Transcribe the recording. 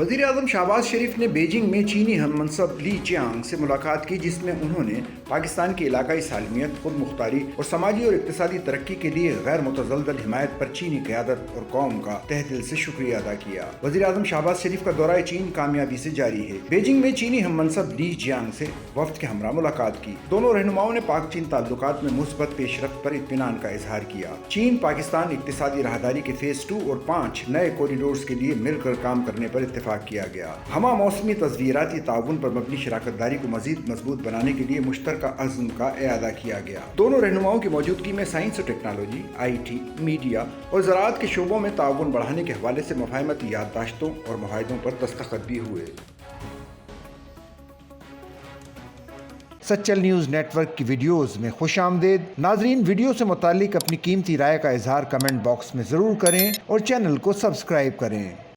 वज़ीर आज़म शहबाज शरीफ ने बीजिंग में चीनी हम मनसब ली जियांग से मुलाकात की, जिसमें उन्होंने पाकिस्तान की इलाकाई सालमियत, खुद मुख्तारी और समाजी और इक़्तिसादी तरक्की के लिए गैर मुतज़ल्ज़ल हिमायत पर चीनी क़यादत और कौम का तहे दिल से शुक्रिया अदा किया। वज़ीर आज़म शहबाज शरीफ का दौरा चीन कामयाबी से जारी है। बीजिंग में चीनी हम मनसब ली जियांग से वफ़द के हमरा मुलाकात की। दोनों रहनुमाओं ने पाक चीन ताल्लुकात में मुस्बत पेशरफ्त पर इत्मीनान का इजहार किया। चीन पाकिस्तान इक़्तिसादी राहदारी के फ़ेज़ 2 और 5 नए कॉरिडोर्स के लिए मिलकर काम करने पर इत्तेफाक किया गया। हमा मौसमी तस्वीराती ताउन पर मबनी शराकतदारी को मज़ीद मजबूत बनाने के लिए मुश्तरका अज़्म का एआदा किया गया। दोनों रहनुमाओं की मौजूदगी में साइंस और टेक्नोलॉजी, IT, मीडिया और ज़राअत के शोबों में ताउन बढ़ाने के हवाले से मफाहमती याददाश्तों और मुआहदों पर दस्तखत भी हुए। सच्चल न्यूज़ नेटवर्क की वीडियोस में खुशामदीद। नाजरीन, वीडियो से मुताल्लिक अपनी कीमती राय का इजहार कमेंट बॉक्स में ज़रूर करें और चैनल को सब्सक्राइब करें।